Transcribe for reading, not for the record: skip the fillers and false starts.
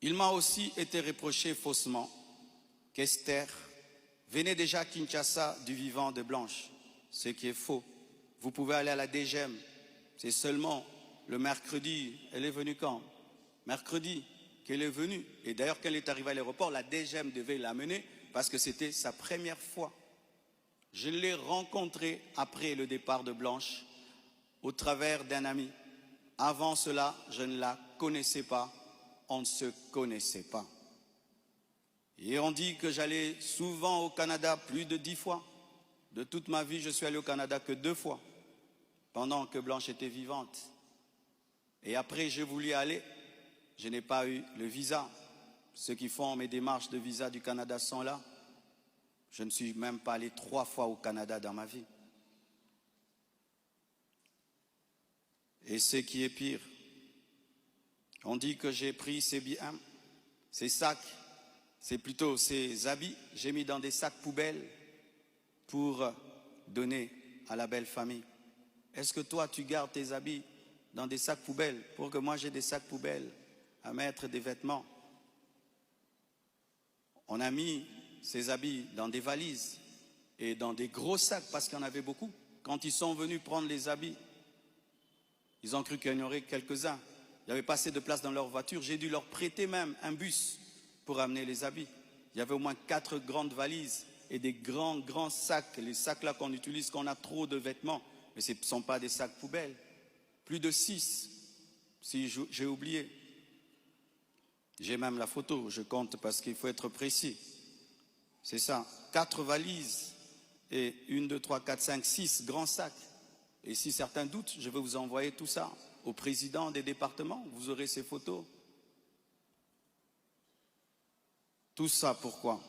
Il m'a aussi été reproché faussement qu'Esther venait déjà à Kinshasa du vivant de Blanche, ce qui est faux. Vous pouvez aller à la DGM, c'est seulement le mercredi. Elle est venue quand? Mercredi qu'elle est venue. Et d'ailleurs, quand elle est arrivée à l'aéroport, la DGM devait l'amener parce que c'était sa première fois. Je l'ai rencontrée après le départ de Blanche au travers d'un ami. Avant cela, je ne la connaissais pas, on ne se connaissait pas. Et on dit que j'allais souvent au Canada, plus de 10 fois. De toute ma vie, je suis allé au Canada que 2 fois, pendant que Blanche était vivante. Et après, j'ai voulu aller, je n'ai pas eu le visa. Ceux qui font mes démarches de visa du Canada sont là. Je ne suis même pas allé 3 fois au Canada dans ma vie. Et ce qui est pire, on dit que j'ai pris ces biens, ces sacs, c'est plutôt ces habits, j'ai mis dans des sacs poubelles pour donner à la belle famille. Est-ce que toi, tu gardes tes habits dans des sacs poubelles pour que moi j'ai des sacs poubelles à mettre des vêtements? On a mis ces habits dans des valises et dans des gros sacs parce qu'il y en avait beaucoup. Quand ils sont venus prendre les habits, ils ont cru qu'il y en aurait quelques-uns. Il n'y avait pas assez de place dans leur voiture. J'ai dû leur prêter même un bus pour amener les habits. Il y avait au moins 4 grandes valises et des grands sacs. Les sacs là qu'on utilise quand on a trop de vêtements. Mais ce ne sont pas des sacs poubelles. Plus de 6, si j'ai oublié. J'ai même la photo, je compte parce qu'il faut être précis. C'est ça, 4 valises et 1, 2, 3, 4, 5, 6 grands sacs. Et si certains doutent, je vais vous envoyer tout ça au président des départements. Vous aurez ces photos. Tout ça pourquoi?